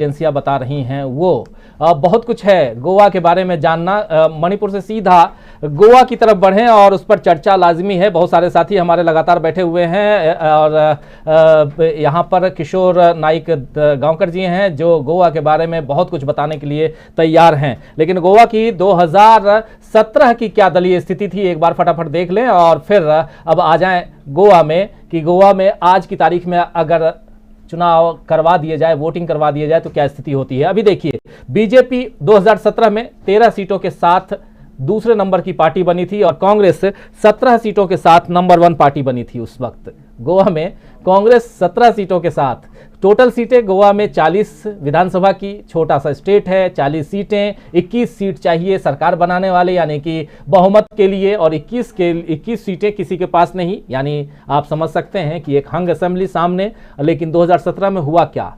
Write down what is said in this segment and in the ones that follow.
एजेंसियां बता रही हैं वो बहुत कुछ है गोवा के बारे में जानना। मणिपुर से सीधा गोवा की तरफ बढ़ें और उस पर चर्चा लाजमी है। बहुत सारे साथी हमारे लगातार बैठे हुए हैं और यहाँ पर किशोर नाइक गांवकर जी हैं जो गोवा के बारे में बहुत कुछ बताने के लिए तैयार हैं। लेकिन गोवा की 2017 की क्या दलीय स्थिति थी एक बार फटाफट देख लें और फिर अब आ जाएं गोवा में कि गोवा में आज की तारीख में अगर चुनाव करवा दिए जाए, वोटिंग करवा दिए जाए तो क्या स्थिति होती है। अभी देखिए, बीजेपी 2017 में 13 सीटों के साथ दूसरे नंबर की पार्टी बनी थी और कांग्रेस 17 सीटों के साथ नंबर 1 पार्टी बनी थी। उस वक्त गोवा में कांग्रेस 17 सीटों के साथ, टोटल सीटें गोवा में 40 विधानसभा की, छोटा सा स्टेट है, 40 सीटें, 21 सीट चाहिए सरकार बनाने वाले यानी कि बहुमत के लिए और 21 सीटें किसी के पास नहीं, यानी आप समझ सकते हैं कि एक हंग असेंबली सामने। लेकिन 2017 में हुआ क्या,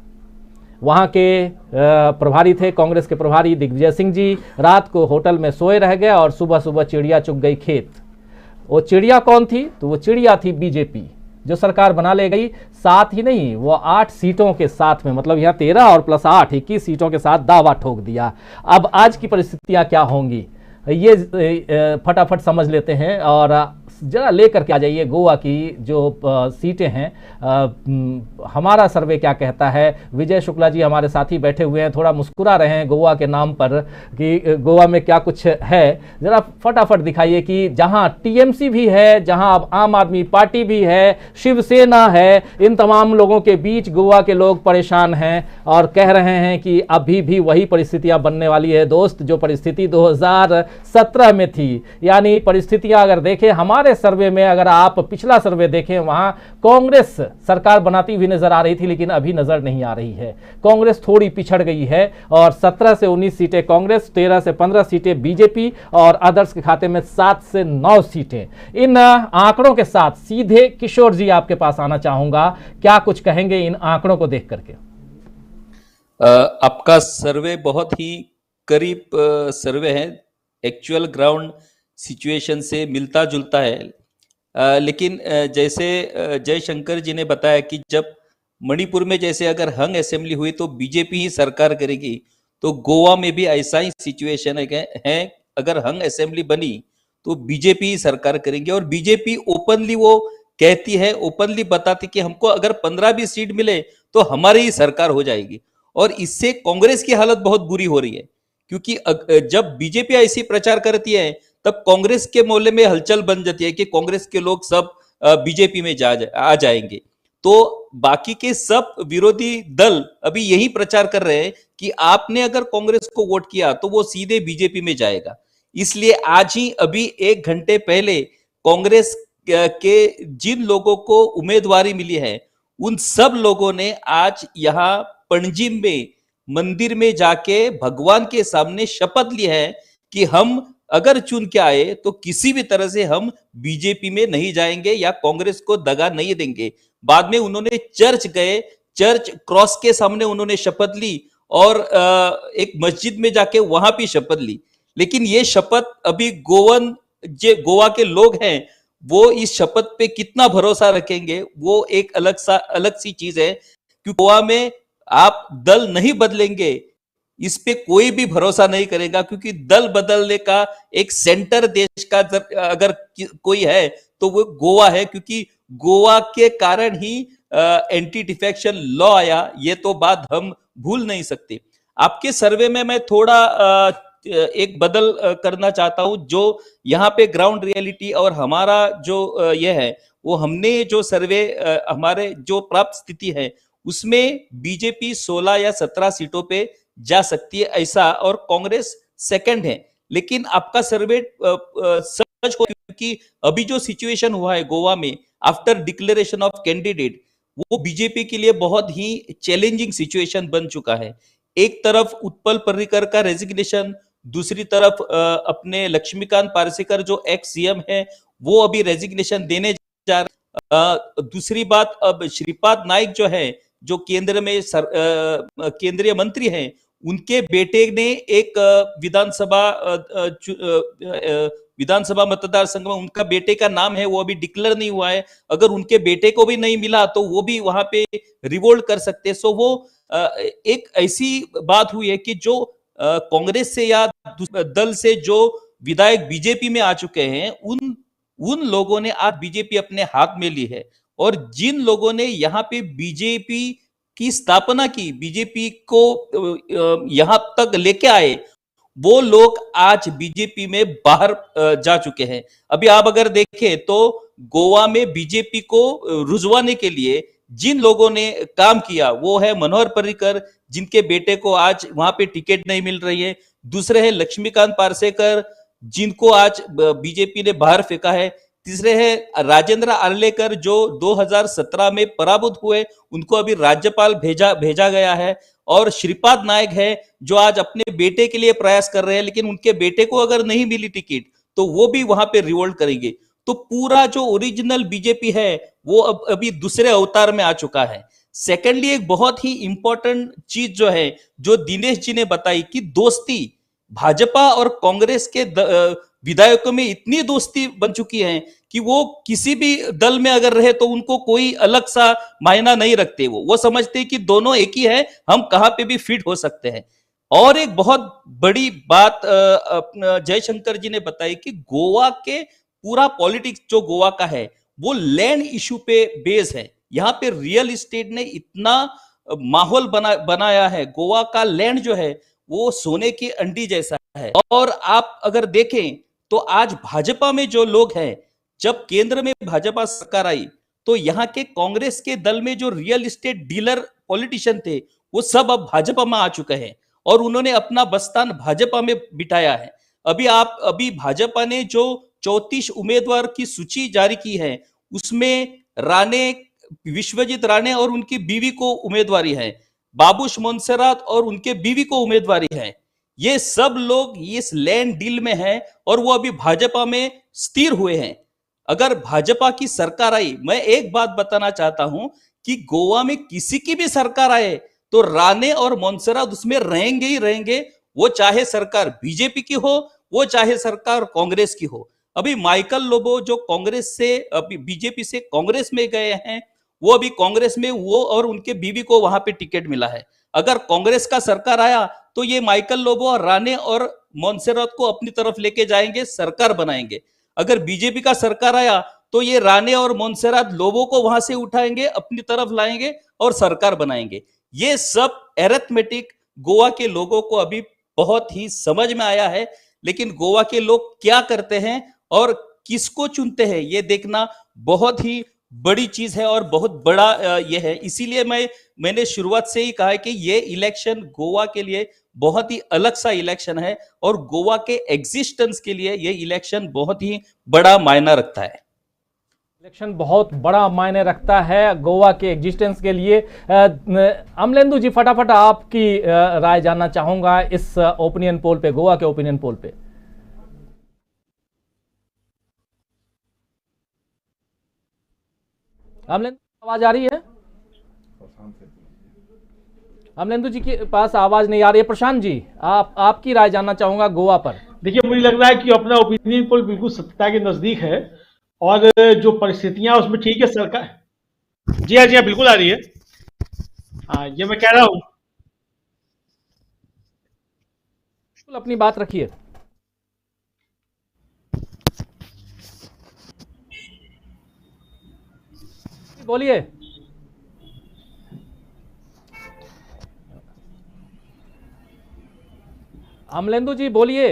वहाँ के प्रभारी थे कांग्रेस के प्रभारी दिग्विजय सिंह जी, रात को होटल में सोए रह गए और सुबह सुबह चिड़िया चुग गई खेत। वो चिड़िया कौन थी? तो वो चिड़िया थी बीजेपी जो सरकार बना ले गई। साथ ही नहीं, वो 8 सीटों के साथ में, मतलब यहाँ 13 और प्लस 8 21 सीटों के साथ दावा ठोक दिया। अब आज की परिस्थितियाँ क्या होंगी ये फटाफट समझ लेते हैं और जरा लेकर के आ जाइए गोवा की जो सीटें हैं। हमारा सर्वे क्या कहता है। विजय शुक्ला जी हमारे साथी बैठे हुए हैं, थोड़ा मुस्कुरा रहे हैं गोवा के नाम पर कि गोवा में क्या कुछ है। जरा फटाफट दिखाइए कि जहां टीएमसी भी है, जहां अब आम आदमी पार्टी भी है, शिवसेना है, इन तमाम लोगों के बीच गोवा के लोग परेशान हैं और कह रहे हैं कि अभी भी वही परिस्थितियां बनने वाली है दोस्त जो परिस्थिति 2017 में थी। यानी परिस्थितियां अगर देखें हमारे सर्वे में, अगर आप पिछला सर्वे देखें वहां कांग्रेस सरकार बनाती हुई नजर आ रही थी लेकिन अभी नजर नहीं आ रही है। कांग्रेस थोड़ी पिछड़ गई है और 17 से 19 सीटें कांग्रेस, 13 से 15 सीटें बीजेपी और अदर्स के खाते में 7 से 9 सीटें। इन आंकड़ों के साथ सीधे किशोर जी आपके पास आना चाहूंगा, क्या कुछ कहेंगे इन आंकड़ों को देख करके? आपका सर्वे बहुत ही करीब सर्वे है, एक्चुअल ग्राउंड सिचुएशन से मिलता जुलता है। लेकिन जैसे जयशंकर जी ने बताया कि जब मणिपुर में जैसे अगर हंग असेंबली हुई तो बीजेपी ही सरकार करेगी, तो गोवा में भी ऐसा ही सिचुएशन है। अगर हंग असेंबली बनी तो बीजेपी ही सरकार करेंगे और बीजेपी ओपनली वो कहती है, ओपनली बताती कि हमको अगर 15 भी सीट मिले तो हमारी ही सरकार हो जाएगी। और इससे कांग्रेस की हालत बहुत बुरी हो रही है क्योंकि जब बीजेपी ऐसी प्रचार करती है तब कांग्रेस के मोहल्ले में हलचल बन जाती है कि कांग्रेस के लोग सब बीजेपी में आ जाएंगे। तो बाकी के सब विरोधी दल अभी यही प्रचार कर रहे हैं कि आपने अगर कांग्रेस को वोट किया तो वो सीधे बीजेपी में जाएगा। इसलिए आज ही अभी 1 घंटे पहले कांग्रेस के जिन लोगों को उम्मीदवारी मिली है उन सब लोगों ने आज यहाँ पणजी में मंदिर में जाके भगवान के सामने शपथ ली है कि हम अगर चुन के आए तो किसी भी तरह से हम बीजेपी में नहीं जाएंगे या कांग्रेस को दगा नहीं देंगे। बाद में उन्होंने चर्च गए, चर्च क्रॉस के सामने उन्होंने शपथ ली और एक मस्जिद में जाके वहां भी शपथ ली। लेकिन ये शपथ अभी गोवा के लोग हैं वो इस शपथ पे कितना भरोसा रखेंगे वो एक अलग सी चीज है। क्योंकि गोवा में आप दल नहीं बदलेंगे इस पे कोई भी भरोसा नहीं करेगा क्योंकि दल बदलने का एक सेंटर देश का अगर कोई है तो वो गोवा है, क्योंकि गोवा के कारण ही एंटी डिफेक्शन लॉ आया। ये तो बात हम भूल नहीं सकते। आपके सर्वे में मैं थोड़ा एक बदल करना चाहता हूं। जो यहाँ पे ग्राउंड रियलिटी और हमारा जो ये है वो हमने जो सर्वे हमारे जो प्राप्त स्थिति है उसमें बीजेपी 16 या 17 सीटों पे जा सकती है ऐसा, और कांग्रेस सेकंड है। लेकिन आपका सर्वे सच हो क्योंकि अभी जो सिचुएशन हुआ है गोवा में आफ्टर डिक्लेरेशन ऑफ कैंडिडेट वो बीजेपी के लिए बहुत ही चैलेंजिंग सिचुएशन बन चुका है। एक तरफ उत्पल पर्रिकर का रेजिग्नेशन, दूसरी तरफ अपने लक्ष्मीकांत पार्सेकर जो एक्स सीएम है वो अभी रेजिग्नेशन देने जा रहे। दूसरी बात, अब श्रीपाद नाइक जो है जो केंद्र में केंद्रीय मंत्री हैं उनके बेटे ने एक विधानसभा मतदार संघ में उनका बेटे का नाम है, वो अभी डिक्लेयर नहीं हुआ है। अगर उनके बेटे को भी नहीं मिला तो वो भी वहां पे रिवोल्ट कर सकते हैं। सो वो एक ऐसी बात हुई है कि जो कांग्रेस से या दल से जो विधायक बीजेपी में आ चुके हैं, उन उन लोगों ने आज बीजेपी अपने हाथ में ली है। और जिन लोगों ने यहाँ पे बीजेपी की स्थापना की, बीजेपी को यहां तक लेके आए, वो लोग आज बीजेपी में बाहर जा चुके हैं। अभी आप अगर देखें तो गोवा में बीजेपी को रुझवाने के लिए जिन लोगों ने काम किया वो है मनोहर पर्रिकर, जिनके बेटे को आज वहां पे टिकट नहीं मिल रही है। दूसरे है लक्ष्मीकांत पार्सेकर, जिनको आज बीजेपी ने बाहर फेंका है। तीसरे है राजेंद्र आर्लेकर, जो 2017 में पराभूत हुए, उनको अभी राज्यपाल भेजा गया है। और श्रीपाद नायक है, जो आज अपने बेटे के लिए प्रयास कर रहे हैं, लेकिन उनके बेटे को अगर नहीं मिली टिकट तो वो भी वहां पे रिवोल्ट करेंगे। तो पूरा जो ओरिजिनल बीजेपी है वो अब अभी दूसरे अवतार में आ चुका है। सेकेंडली, एक बहुत ही इंपॉर्टेंट चीज जो है, जो दिनेश जी ने बताई कि दोस्ती भाजपा और कांग्रेस के विधायकों में इतनी दोस्ती बन चुकी है कि वो किसी भी दल में अगर रहे तो उनको कोई अलग सा मायना नहीं रखते। वो समझते हैं कि दोनों एक ही है, हम कहां पे भी फिट हो सकते हैं। और एक बहुत बड़ी बात जयशंकर जी ने बताई कि गोवा के पूरा पॉलिटिक्स जो गोवा का है वो लैंड इशू पे बेस है। यहाँ पे रियल एस्टेट ने इतना माहौल बनाया है। गोवा का लैंड जो है वो सोने की अंडी जैसा है। और आप अगर देखें तो आज भाजपा में जो लोग हैं, जब केंद्र में भाजपा सरकार आई तो यहाँ के कांग्रेस के दल में जो रियल एस्टेट डीलर पॉलिटिशियन थे वो सब अब भाजपा में आ चुके हैं और उन्होंने अपना बस्तान भाजपा में बिठाया है। अभी भाजपा ने जो 34 उम्मीदवार की सूची जारी की है, उसमें विश्वजीत राणे और उनकी बीवी को उम्मीदवारी है, बाबूश मोन्सेरात और उनके बीवी को उम्मीदवारी है। ये सब लोग इस लैंड डील में हैं और वो अभी भाजपा में स्थिर हुए हैं। अगर भाजपा की सरकार आई, मैं एक बात बताना चाहता हूं कि गोवा में किसी की भी सरकार आए तो राणे और मोन्सेरात उसमें रहेंगे ही रहेंगे। वो चाहे सरकार बीजेपी की हो, वो चाहे सरकार कांग्रेस की हो। अभी माइकल लोबो जो कांग्रेस से अभी बीजेपी से कांग्रेस में गए हैं, वो अभी कांग्रेस में वो और उनके बीवी को वहां पे टिकट मिला है। अगर कांग्रेस का सरकार आया तो ये माइकल लोबो और राणे और मोन्सेरात को अपनी तरफ लेके जाएंगे, सरकार बनाएंगे। अगर बीजेपी का सरकार आया तो ये राणे और मोन्सेरात लोबो को वहां से उठाएंगे, अपनी तरफ लाएंगे और सरकार बनाएंगे। ये सब एरिथमेटिक गोवा के लोगों को अभी बहुत ही समझ में आया है। लेकिन गोवा के लोग क्या करते हैं और किसको चुनते हैं, ये देखना बहुत ही बड़ी चीज है और बहुत बड़ा ये है। इसीलिए मैंने शुरुआत से ही कहा है कि ये इलेक्शन गोवा के लिए बहुत ही अलग सा इलेक्शन है और गोवा के एग्जिस्टेंस के लिए ये इलेक्शन बहुत ही बड़ा मायना रखता है। इलेक्शन बहुत बड़ा मायने रखता है गोवा के एग्जिस्टेंस के लिए। अमलेंदु जी, फटाफट आपकी राय जानना चाहूंगा इस ओपिनियन पोल पे, गोवा के ओपिनियन पोल पे। अमलेंदु, आवाज आ रही है? अमलेंदु जी के पास आवाज नहीं आ रही है। प्रशांत जी, आपकी राय जानना चाहूंगा गोवा पर। देखिए, मुझे लग रहा है कि अपना ओपिनियन पोल बिल्कुल सत्यता के नजदीक है और जो परिस्थितियां उसमें ठीक है। सरकार जी हाँ बिल्कुल आ रही है। हाँ, ये मैं कह रहा हूँ, अपनी बात रखिए। बोलिए। अमलेंदु जी बोलिए।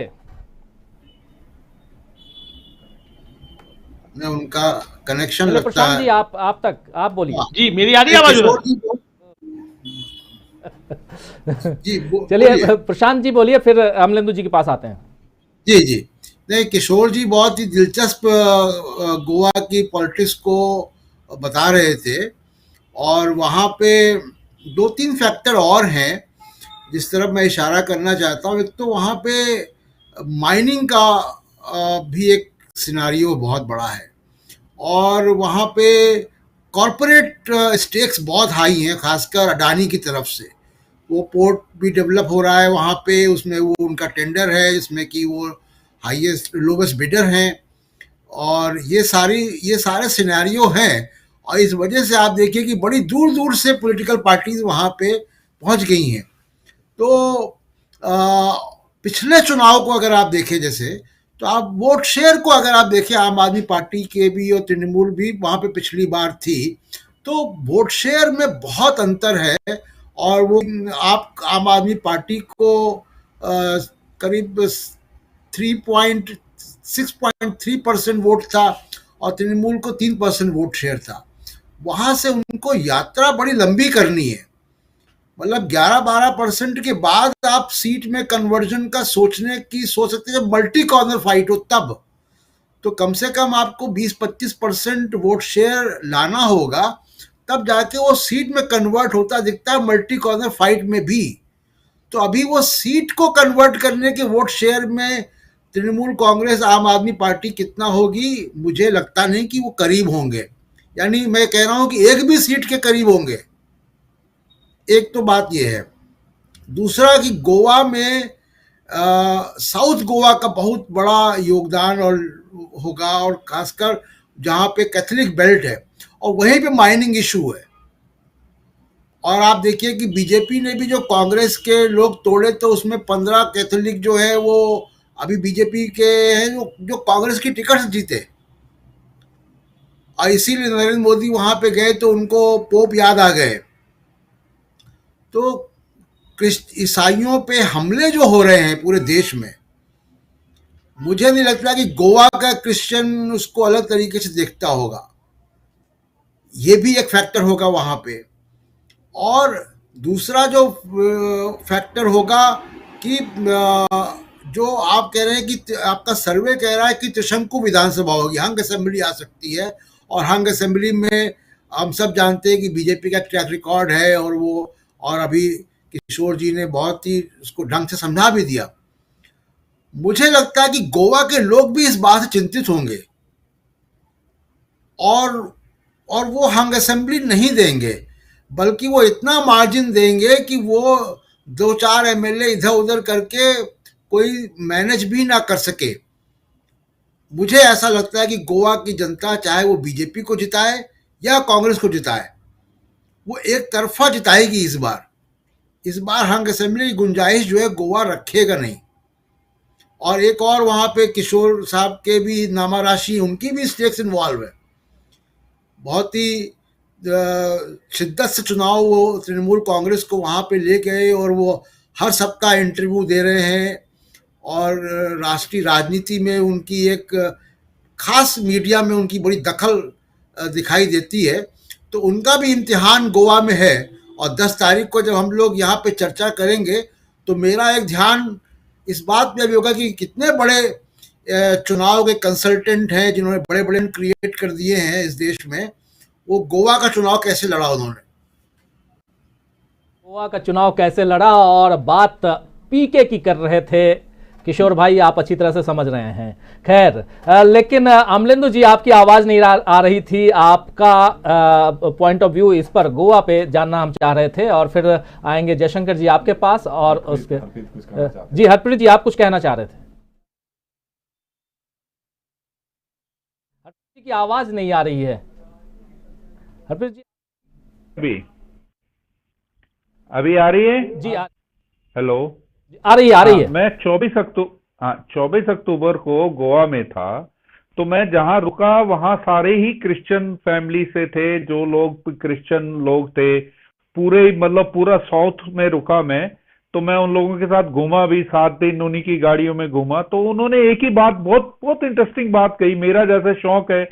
उनका कनेक्शन लगता प्रशांत है। जी, आप बोलिए। जी मेरी आ रही है आवाज? चलिए प्रशांत जी बोलिए, फिर अमलेंदु जी के पास आते हैं। जी नहीं, किशोर जी बहुत ही दिलचस्प गोवा की पॉलिटिक्स को बता रहे थे और वहाँ पे 2-3 फैक्टर और हैं जिस तरफ मैं इशारा करना चाहता हूँ। एक तो वहाँ पे माइनिंग का भी एक सिनारियो बहुत बड़ा है और वहाँ पे कॉरपोरेट स्टेक्स बहुत हाई हैं, खासकर अडानी की तरफ से। वो पोर्ट भी डेवलप हो रहा है वहाँ पे, उसमें वो उनका टेंडर है जिसमें कि वो हाईएस्ट लोवेस्ट बिडर हैं, और ये सारे सिनेरियो हैं। और इस वजह से आप देखिए कि बड़ी दूर दूर से पॉलिटिकल पार्टीज वहाँ पे पहुँच गई हैं। तो पिछले चुनाव को अगर आप देखें जैसे, तो आप वोट शेयर को अगर आप देखें, आम आदमी पार्टी के भी और तृणमूल भी वहाँ पे पिछली बार थी, तो वोट शेयर में बहुत अंतर है। और वो आप आम आदमी पार्टी को करीब 6.3% वोट था और तृणमूल को 3% वोट शेयर था। वहाँ से उनको यात्रा बड़ी लंबी करनी है, मतलब 11-12% के बाद आप सीट में कन्वर्जन का सोच सकते हैं। जब मल्टी कॉर्नर फाइट हो तब तो कम से कम आपको 20-25% वोट शेयर लाना होगा, तब जाके वो सीट में कन्वर्ट होता दिखता है मल्टी कॉर्नर फाइट में भी। तो अभी वो सीट को कन्वर्ट करने के वोट शेयर में तृणमूल कांग्रेस आम आदमी पार्टी कितना होगी, मुझे लगता नहीं कि वो करीब होंगे। यानी मैं कह रहा हूं कि एक भी सीट के करीब होंगे। एक तो बात ये है। दूसरा कि गोवा में साउथ गोवा का बहुत बड़ा योगदान और होगा, और खासकर जहाँ पे कैथोलिक बेल्ट है और वहीं पे माइनिंग इशू है। और आप देखिए कि बीजेपी ने भी जो कांग्रेस के लोग तोड़े, तो उसमें 15 कैथोलिक जो है वो अभी बीजेपी के हैं, जो कांग्रेस की टिकट जीते। और इसीलिए नरेंद्र मोदी वहां पे गए तो उनको पोप याद आ गए। तो ईसाइयों पे हमले जो हो रहे हैं पूरे देश में, मुझे नहीं लगता कि गोवा का क्रिश्चियन उसको अलग तरीके से देखता होगा। ये भी एक फैक्टर होगा वहां पे। और दूसरा जो फैक्टर होगा कि जो आप कह रहे हैं कि आपका सर्वे कह रहा है कि त्रिशंकु विधानसभा होगी, हंग असेंबली आ सकती है। और हंग असेंबली में हम सब जानते हैं कि बीजेपी का ट्रैक रिकॉर्ड है, और अभी किशोर जी ने बहुत ही उसको ढंग से समझा भी दिया। मुझे लगता है कि गोवा के लोग भी इस बात से चिंतित होंगे, और वो हंग असेंबली नहीं देंगे, बल्कि वो इतना मार्जिन देंगे कि वो 2-4 एमएलए इधर उधर करके कोई मैनेज भी ना कर सके। मुझे ऐसा लगता है कि गोवा की जनता, चाहे वो बीजेपी को जिताए या कांग्रेस को जिताए, वो एक तरफा जिताएगी इस बार हंग असेंबली की गुंजाइश जो है गोवा रखेगा नहीं। और एक और वहां पे किशोर साहब के भी नामा राशि, उनकी भी स्टेक्स इन्वॉल्व है। बहुत ही शिद्दत से चुनाव वो तृणमूल कांग्रेस को वहां पे ले गए, और वो हर सप्ताह इंटरव्यू दे रहे हैं, और राष्ट्रीय राजनीति में उनकी एक खास मीडिया में उनकी बड़ी दखल दिखाई देती है। तो उनका भी इम्तिहान गोवा में है। और 10 तारीख को जब हम लोग यहाँ पे चर्चा करेंगे, तो मेरा एक ध्यान इस बात पे भी होगा कि कितने बड़े चुनाव के कंसल्टेंट हैं जिन्होंने बड़े बड़े क्रिएट कर दिए हैं इस देश में, वो गोवा का चुनाव कैसे लड़ा उन्होंने। गोवा का चुनाव कैसे लड़ा, और बात पीके की कर रहे थे किशोर भाई, आप अच्छी तरह से समझ रहे हैं। खैर, लेकिन अमलेंदु जी, आपकी आवाज नहीं आ रही थी। आपका पॉइंट ऑफ व्यू इस पर गोवा पे जानना हम चाह रहे थे, और फिर आएंगे जयशंकर जी आपके पास, और उसके जी हरप्रीत जी, आप कुछ कहना चाह रहे थे। हरप्रीत जी की आवाज नहीं आ रही है। हरप्रीत जी अभी आ रही है जी? हेलो, आ रही है। मैं 24 अक्टूबर को गोवा में था। तो मैं जहां रुका वहां सारे ही क्रिश्चियन फैमिली से थे, जो लोग क्रिश्चियन लोग थे। पूरा साउथ में रुका मैं। तो मैं उन लोगों के साथ घूमा भी, 7 दिन उन्हीं की गाड़ियों में घूमा। तो उन्होंने एक ही बात, बहुत बहुत इंटरेस्टिंग बात कही। मेरा जैसे शौक है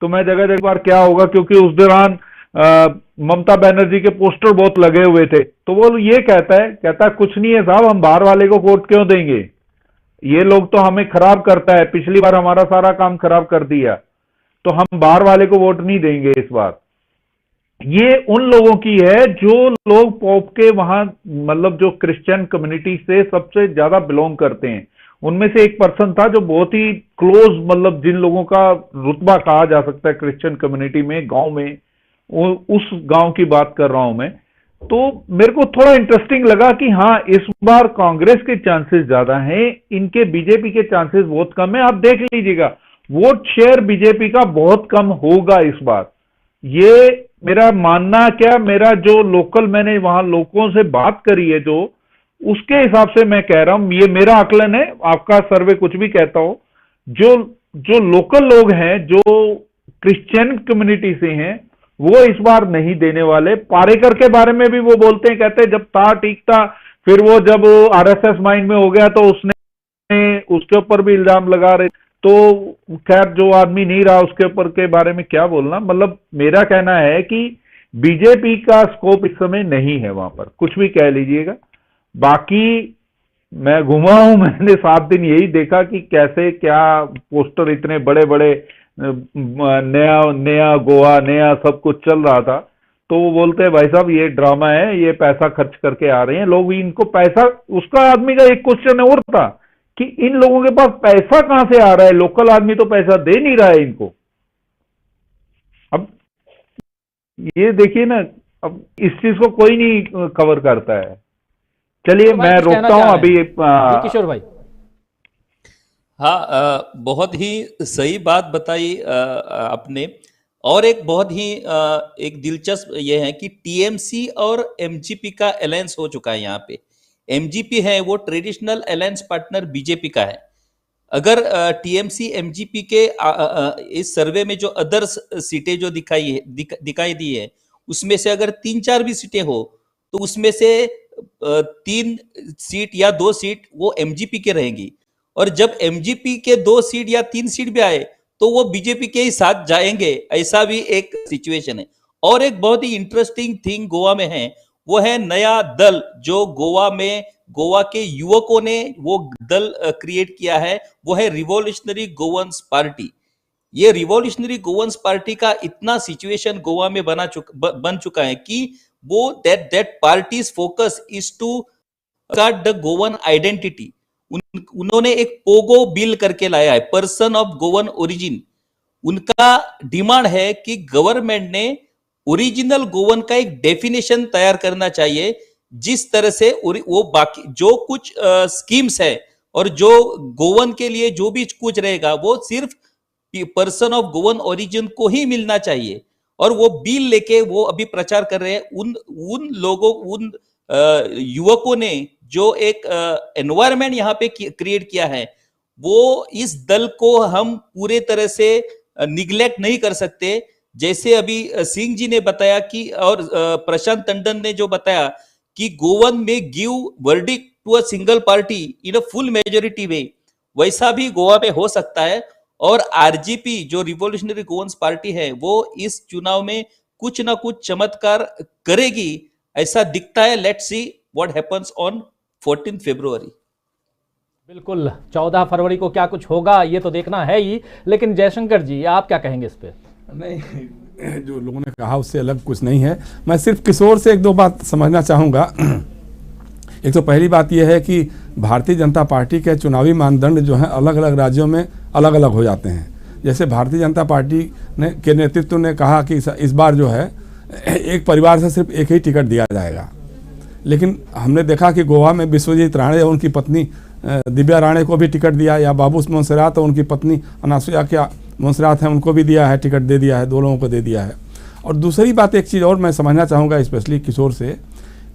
तो मैं जगह जगह बार क्या होगा, क्योंकि उस दौरान ममता बनर्जी के पोस्टर बहुत लगे हुए थे। तो वो ये कहता है कुछ नहीं है साहब, हम बाहर वाले को वोट क्यों देंगे, ये लोग तो हमें खराब करता है, पिछली बार हमारा सारा काम खराब कर दिया, तो हम बाहर वाले को वोट नहीं देंगे इस बार। ये उन लोगों की है जो लोग पोप के वहां, मतलब जो क्रिश्चियन कम्युनिटी से सबसे ज्यादा बिलोंग करते हैं। उनमें से एक पर्सन था जो बहुत ही क्लोज, मतलब जिन लोगों का रुतबा कहा जा सकता है क्रिश्चियन कम्युनिटी में, गांव में, उस गांव की बात कर रहा हूं मैं। तो मेरे को थोड़ा इंटरेस्टिंग लगा कि हाँ, इस बार कांग्रेस के चांसेस ज्यादा हैं, इनके बीजेपी के चांसेस बहुत कम है। आप देख लीजिएगा, वोट शेयर बीजेपी का बहुत कम होगा इस बार। ये मेरा मानना क्या, मेरा जो लोकल, मैंने वहां लोगों से बात करी है जो, उसके हिसाब से मैं कह रहा हूं, ये मेरा आकलन है, आपका सर्वे कुछ भी कहता हो, जो लोकल लोग हैं, जो क्रिश्चियन कम्युनिटी से हैं, वो इस बार नहीं देने वाले। पारेकर के बारे में भी वो बोलते हैं, कहते हैं जब था ठीक था, फिर वो जब आरएसएस माइंड में हो गया तो उसने उसके ऊपर भी इल्जाम लगा रहे। तो खैर, जो आदमी नहीं रहा उसके ऊपर के बारे में क्या बोलना। मतलब मेरा कहना है कि बीजेपी का स्कोप इस समय नहीं है वहां पर, कुछ भी कह लीजिएगा। बाकी मैं घुमा हूं, मैंने 7 दिन यही देखा कि कैसे क्या पोस्टर इतने बड़े बड़े, नया नया गोवा, नया सब कुछ चल रहा था। तो वो बोलते हैं भाई साहब ये ड्रामा है, ये पैसा खर्च करके आ रहे हैं लोग, इनको पैसा। उसका आदमी का एक क्वेश्चन और था कि इन लोगों के पास पैसा कहां से आ रहा है, लोकल आदमी तो पैसा दे नहीं रहा है इनको। अब ये देखिए ना, अब इस चीज को कोई नहीं कवर करता है। चलिए तो भाई मैं कुछ कहना रोकता हूं चाह अभी। रहे हैं जी किशोर भाई। हाँ, बहुत ही सही बात बताई आपने। और एक बहुत ही एक दिलचस्प ये है कि टीएमसी और एमजीपी का अलायंस हो चुका है यहाँ पे। एमजीपी है वो ट्रेडिशनल अलायंस पार्टनर बीजेपी का है। अगर टीएमसी एमजीपी के इस सर्वे में जो अदर सीटें जो दिखाई दी है, उसमें से अगर 3-4 भी सीटें हो तो उसमें से 3 सीट या 2 सीट वो एमजीपी के रहेंगी। और जब एमजीपी के 2 सीट या 3 सीट भी आए तो वो बीजेपी के ही साथ जाएंगे, ऐसा भी एक सिचुएशन है। और एक बहुत ही इंटरेस्टिंग थिंग गोवा में है, वो है नया दल जो गोवा के युवकों ने वो दल क्रिएट किया है, वो है रिवॉल्यूशनरी गोवंस पार्टी। ये रिवॉल्यूशनरी गोवंस पार्टी का इतना सिचुएशन गोवा में बन चुका है कि वो that parties focus is to guard the Goan identity. उन्होंने एक पोगो बिल करके लाया है, पर्सन ऑफ गोवन ओरिजिन। उनका डिमांड है कि गवर्नमेंट ने ओरिजिनल गोवन का एक डेफिनेशन तैयार करना चाहिए, जिस तरह से वो बाकी जो कुछ स्कीम्स है और जो गोवन के लिए जो भी कुछ रहेगा वो सिर्फ पर्सन ऑफ गोवन ओरिजिन को ही मिलना चाहिए। और वो बिल लेके वो अभी प्रचार कर रहे हैं। उन लोगों, उन युवकों ने जो एक एनवायरनमेंट यहाँ पे क्रिएट किया है, वो इस दल को हम पूरे तरह से निग्लेक्ट नहीं कर सकते। जैसे अभी सिंह जी ने बताया कि, और प्रशांत टंडन ने जो बताया कि गोवन में give verdict to a single party in a full majority way, वैसा भी गोवा में हो सकता है। और आरजीपी जो रिवॉल्यूशनरी गोवंस पार्टी है, वो इस चुनाव में कुछ ना कुछ चमत्कार करेगी, ऐसा दिखता है। Let's see what happens on 14 फरवरी। बिल्कुल, 14 फरवरी को क्या कुछ होगा ये तो देखना है ही। लेकिन जयशंकर जी, आप क्या कहेंगे इस पे? नहीं, जो लोगों ने कहा उससे अलग कुछ नहीं है। मैं सिर्फ किशोर से 1-2 बात समझना चाहूँगा। एक तो पहली बात यह है कि भारतीय जनता पार्टी के चुनावी मानदंड जो हैं अलग अलग राज्यों में अलग अलग हो जाते हैं। जैसे भारतीय जनता पार्टी के नेतृत्व ने कहा कि इस बार जो है एक परिवार से सिर्फ एक ही टिकट दिया जाएगा, लेकिन हमने देखा कि गोवा में विश्वजीत राणे और उनकी पत्नी दिव्या राणे को भी टिकट दिया, या बाबू मोन्सेरात और उनकी पत्नी अनासुया क्या मोन्सेरात हैं, उनको भी दिया है, टिकट दे दिया है, 2 लोगों को दे दिया है। और दूसरी बात, एक चीज़ और मैं समझना चाहूँगा स्पेशली किशोर से,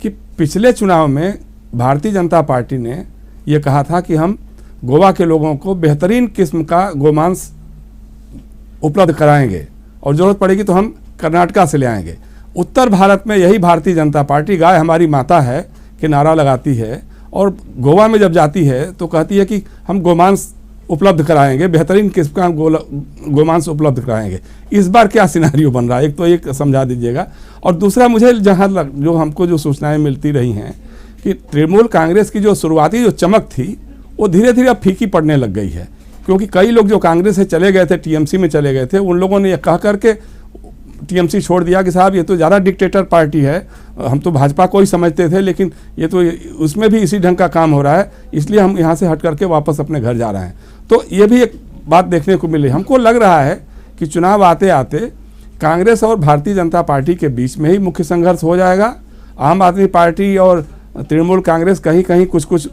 कि पिछले चुनाव में भारतीय जनता पार्टी ने ये कहा था कि हम गोवा के लोगों को बेहतरीन किस्म का गोमांस उपलब्ध कराएंगे और ज़रूरत पड़ेगी तो हम कर्नाटका से ले आएंगे। उत्तर भारत में यही भारतीय जनता पार्टी गाय हमारी माता है कि नारा लगाती है, और गोवा में जब जाती है तो कहती है कि हम गोमांस उपलब्ध कराएंगे, बेहतरीन किस्म का गोमांस उपलब्ध कराएंगे। इस बार क्या सिनेरियो बन रहा है, एक तो एक समझा दीजिएगा। और दूसरा, मुझे जहाँ जो हमको जो सूचनाएं मिलती रही हैं कि तृणमूल कांग्रेस की जो शुरुआती जो चमक थी वो धीरे धीरे अब फीकी पड़ने लग गई है, क्योंकि कई लोग जो कांग्रेस से चले गए थे, टीएमसी में चले गए थे, उन लोगों ने यह कह करके टीएमसी छोड़ दिया कि साहब ये तो ज़्यादा डिक्टेटर पार्टी है, हम तो भाजपा को ही समझते थे, लेकिन ये तो उसमें भी इसी ढंग का काम हो रहा है, इसलिए हम यहाँ से हट करके वापस अपने घर जा रहे हैं। तो ये भी एक बात देखने को मिली। हमको लग रहा है कि चुनाव आते आते कांग्रेस और भारतीय जनता पार्टी के बीच में ही मुख्य संघर्ष हो जाएगा, आम आदमी पार्टी और तृणमूल कांग्रेस कहीं कहीं कुछ कुछ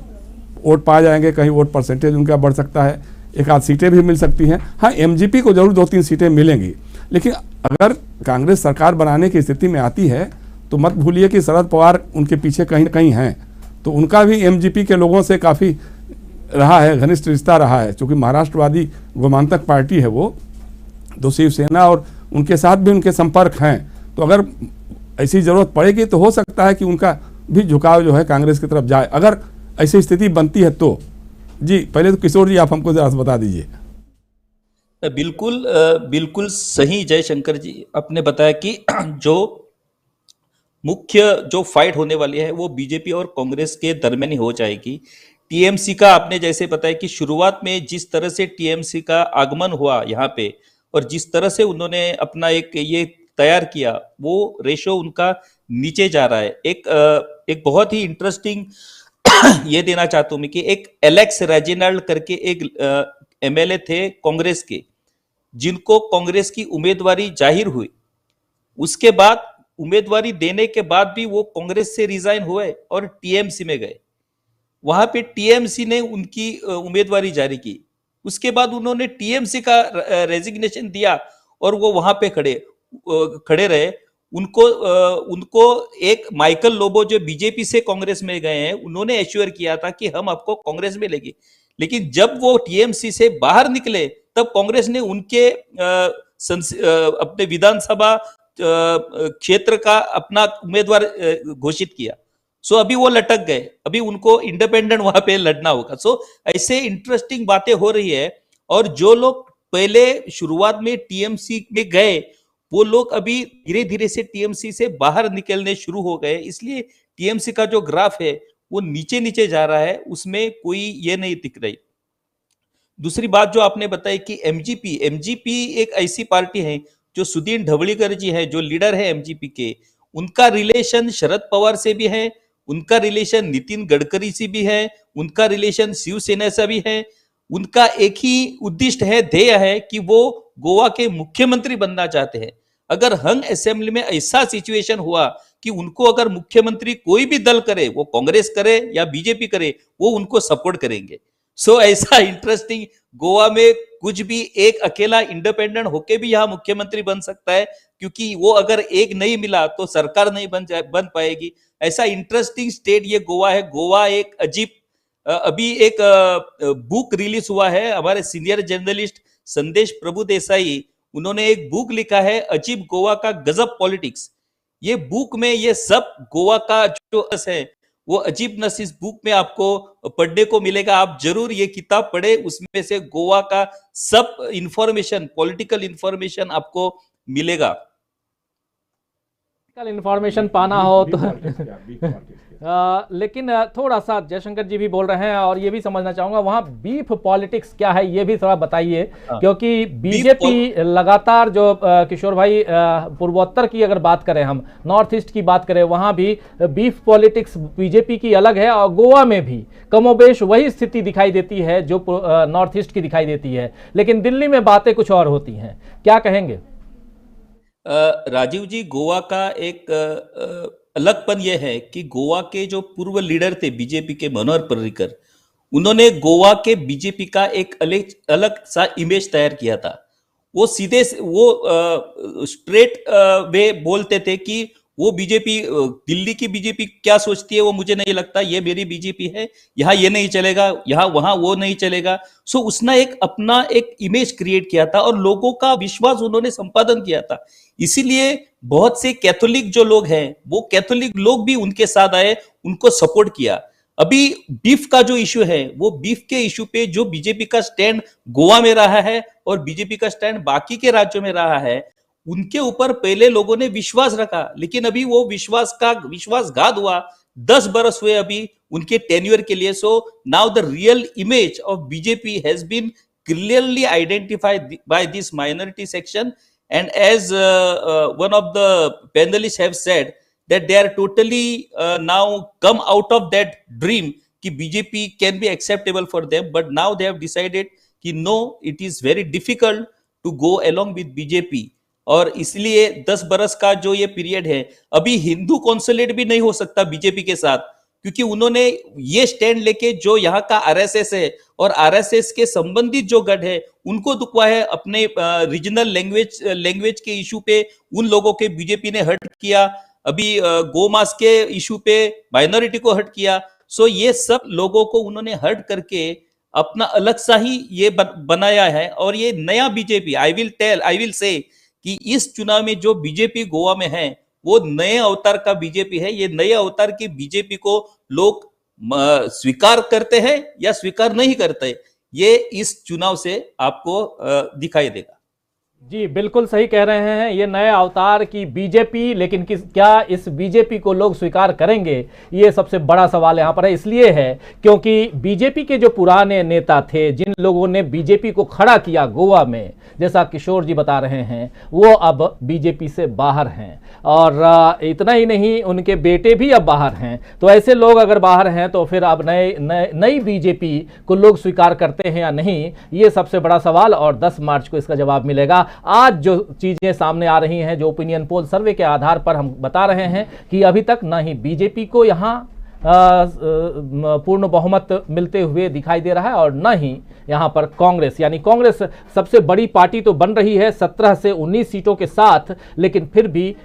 वोट पा जाएंगे, कहीं वोट परसेंटेज उनका बढ़ सकता है, एक आध सीटें भी मिल सकती हैं। हाँ, एमजीपी को जरूर 2-3 सीटें मिलेंगी, लेकिन अगर कांग्रेस सरकार बनाने की स्थिति में आती है तो मत भूलिए कि शरद पवार उनके पीछे कहीं न कहीं हैं, तो उनका भी एमजीपी के लोगों से काफ़ी रहा है, घनिष्ठ रिश्ता रहा है। चूँकि महाराष्ट्रवादी गोमांतक पार्टी है वो, तो शिवसेना और उनके साथ भी उनके संपर्क हैं। तो अगर ऐसी ज़रूरत पड़ेगी तो हो सकता है कि उनका भी झुकाव जो है कांग्रेस की तरफ जाए, अगर ऐसी स्थिति बनती है तो। जी, पहले तो किशोर जी आप हमको जरा बता दीजिए। बिल्कुल सही जयशंकर जी, आपने बताया कि जो मुख्य जो फाइट होने वाली है वो बीजेपी और कांग्रेस के दरमियान ही हो जाएगी। टीएमसी का आपने जैसे बताया कि शुरुआत में जिस तरह से टीएमसी का आगमन हुआ यहाँ पे और जिस तरह से उन्होंने अपना एक ये तैयार किया, वो रेशो उनका नीचे जा रहा है। एक बहुत ही इंटरेस्टिंग ये देना चाहता हूं मैं कि एक एलेक्स रेजिनाल्ड करके एक एमएलए थे कांग्रेस के, जिनको कांग्रेस की उम्मीदवारी जाहिर हुई, उसके बाद उम्मीदवारी देने के बाद भी वो कांग्रेस से रिजाइन हुए और टीएमसी में गए। वहां पे टीएमसी ने उनकी उम्मीदवारी जारी की, उसके बाद उन्होंने टीएमसी का रेजिग्नेशन दिया और वो वहां पे खड़े रहे। उनको एक माइकल लोबो जो बीजेपी से कांग्रेस में गए हैं, उन्होंने एश्योर किया था कि हम आपको कांग्रेस में लेंगे, लेकिन जब वो टीएमसी से बाहर निकले तब कांग्रेस ने उनके अपने विधानसभा क्षेत्र का अपना उम्मीदवार घोषित किया। सो अभी वो लटक गए, अभी उनको इंडिपेंडेंट वहां पे लड़ना होगा। सो ऐसे इंटरेस्टिंग बातें हो रही है, और जो लोग पहले शुरुआत में टीएमसी में गए वो लोग अभी धीरे धीरे से टीएमसी से बाहर निकलने शुरू हो गए, इसलिए टीएमसी का जो ग्राफ है वो नीचे नीचे जा रहा है, उसमें कोई ये नहीं दिख रही। दूसरी बात जो आपने बताई कि एमजीपी एक ऐसी पार्टी है जो सुदीन ढवळीकर जी है, जो लीडर है एमजीपी के, उनका रिलेशन शरद पवार से भी है, उनका रिलेशन नितिन गडकरी से भी है, उनका रिलेशन शिवसेना से भी है। उनका एक ही उद्दिष्ट है, ध्येय है कि वो गोवा के मुख्यमंत्री बनना चाहते हैं। अगर हंग असेंबली में ऐसा सिचुएशन हुआ कि उनको अगर मुख्यमंत्री कोई भी दल करे, वो कांग्रेस करे या बीजेपी करे, वो उनको सपोर्ट करेंगे। सो ऐसा इंटरेस्टिंग, गोवा में कुछ भी एक अकेला इंडिपेंडेंट होके भी यहाँ मुख्यमंत्री बन सकता है, क्योंकि वो अगर एक नहीं मिला तो सरकार नहीं बन पाएगी। ऐसा इंटरेस्टिंग स्टेट ये गोवा है। गोवा एक अजीब, अभी एक बुक रिलीज हुआ है, हमारे सीनियर जर्नलिस्ट संदेश प्रभु देसाई, उन्होंने एक बुक लिखा है अजीब गोवा का गजब पॉलिटिक्स। ये बुक में ये सब गोवा का जो है वो अजीबनेस इस बुक में आपको पढ़ने को मिलेगा। आप जरूर ये किताब पढ़े, उसमें से गोवा का सब इंफॉर्मेशन, पॉलिटिकल इंफॉर्मेशन आपको मिलेगा। इंफॉर्मेशन पाना हो तो लेकिन थोड़ा सा जयशंकर जी भी बोल रहे हैं और ये भी समझना चाहूंगा, वहां बीफ पॉलिटिक्स क्या है ये भी थोड़ा बताइए, क्योंकि बीजेपी लगातार जो किशोर भाई पूर्वोत्तर की अगर बात करें, हम नॉर्थ ईस्ट की बात करें, वहां भी बीफ पॉलिटिक्स बीजेपी की अलग है और गोवा में भी कमोबेश वही स्थिति दिखाई देती है जो नॉर्थ ईस्ट की दिखाई देती है, लेकिन दिल्ली में बातें कुछ और होती हैं। क्या कहेंगे राजीव जी? गोवा का एक अलगपन यह है कि गोवा के जो पूर्व लीडर थे बीजेपी के, मनोहर पर्रिकर, उन्होंने गोवा के बीजेपी का एक अलग सा इमेज तैयार किया था। वो सीधे वो स्ट्रेट वे बोलते थे कि वो बीजेपी, दिल्ली की बीजेपी क्या सोचती है वो मुझे नहीं लगता, ये मेरी बीजेपी है, यहाँ ये नहीं चलेगा, यहाँ वहां वो नहीं चलेगा। सो उसने एक अपना एक इमेज क्रिएट किया था और लोगों का विश्वास उन्होंने संपादन किया था। इसीलिए बहुत से कैथोलिक जो लोग हैं, वो कैथोलिक लोग भी उनके साथ आए, उनको सपोर्ट किया। अभी बीफ का जो इश्यू है, वो बीफ के इश्यू पे जो बीजेपी का स्टैंड गोवा में रहा है और बीजेपी का स्टैंड बाकी के राज्यों में रहा है, उनके ऊपर पहले लोगों ने विश्वास रखा, लेकिन अभी वो विश्वासघात हुआ। 10 बरस हुए अभी उनके टेन्योर के लिए। So now the real image of BJP has been clearly identified by this minority section, and as one of the panelists have said that they are totally now come out of that dream कि BJP can be acceptable for them, but now they have decided कि no, it is very difficult to go along with BJP. और इसलिए 10 बरस का जो ये period है, अभी हिंदू कॉन्सुलेट भी नहीं हो सकता बीजेपी के साथ, क्योंकि उन्होंने ये स्टैंड लेके जो यहाँ का आरएसएस है और आरएसएस के संबंधित जो गढ़ है उनको दुखवा है, अपने रीजनल लैंग्वेज के इशू पे उन लोगों के बीजेपी ने हर्ट किया, अभी गो मास के इशू पे माइनॉरिटी को हर्ट किया। सो ये सब लोगों को उन्होंने हर्ट करके अपना अलग सा ही ये बनाया है। और ये नया बीजेपी, आई विल से कि इस चुनाव में जो बीजेपी गोवा में है वो नए अवतार का बीजेपी है। ये नए अवतार की बीजेपी को लोग स्वीकार करते हैं या स्वीकार नहीं करते, ये इस चुनाव से आपको दिखाई देगा। जी बिल्कुल सही कह रहे हैं, ये नए अवतार की बीजेपी, लेकिन क्या इस बीजेपी को लोग स्वीकार करेंगे, ये सबसे बड़ा सवाल यहाँ पर है। इसलिए है क्योंकि बीजेपी के जो पुराने नेता थे, जिन लोगों ने बीजेपी को खड़ा किया गोवा में, जैसा किशोर जी बता रहे हैं, वो अब बीजेपी से बाहर हैं। और इतना ही नहीं, उनके बेटे भी अब बाहर हैं। तो ऐसे लोग अगर बाहर हैं तो फिर अब नई बीजेपी को लोग स्वीकार करते हैं या नहीं, ये सबसे बड़ा सवाल। और 10 मार्च को इसका जवाब मिलेगा। आज जो चीजें सामने आ रही हैं, जो ओपिनियन पोल सर्वे के आधार पर हम बता रहे हैं कि अभी तक ना ही बीजेपी को यहां पूर्ण बहुमत मिलते हुए दिखाई दे रहा है और न ही यहां पर कांग्रेस, यानी कांग्रेस सबसे बड़ी पार्टी तो बन रही है 17 से 19 सीटों के साथ, लेकिन फिर भी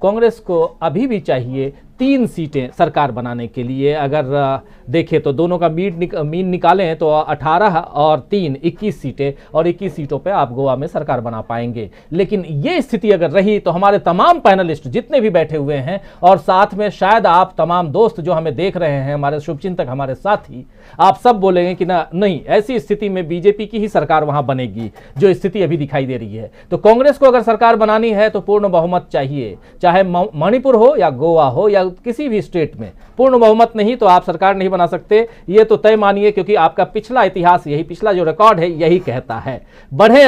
कांग्रेस को अभी भी चाहिए 3 सीटें सरकार बनाने के लिए। अगर देखें तो दोनों का मीन निकालें तो 18 और 3 21 सीटें, और 21 सीटों पे आप गोवा में सरकार बना पाएंगे। लेकिन ये स्थिति अगर रही तो हमारे तमाम पैनलिस्ट जितने भी बैठे हुए हैं, और साथ में शायद आप तमाम दोस्त जो हमें देख रहे हैं, हमारे शुभचिंतक, हमारे साथी, आप सब बोलेंगे कि ना, नहीं, ऐसी स्थिति में बीजेपी की ही सरकार वहां बनेगी, जो स्थिति अभी दिखाई दे रही है। तो कांग्रेस को अगर सरकार बनानी है तो पूर्ण बहुमत चाहिए, चाहे मणिपुर हो या गोवा हो या किसी भी स्टेट में। पूर्ण बहुमत नहीं तो आप सरकार नहीं बना सकते, ये तो तय मानिए, क्योंकि आपका पिछला इतिहास यही, पिछला जो रिकॉर्ड है यही कहता है। बढ़े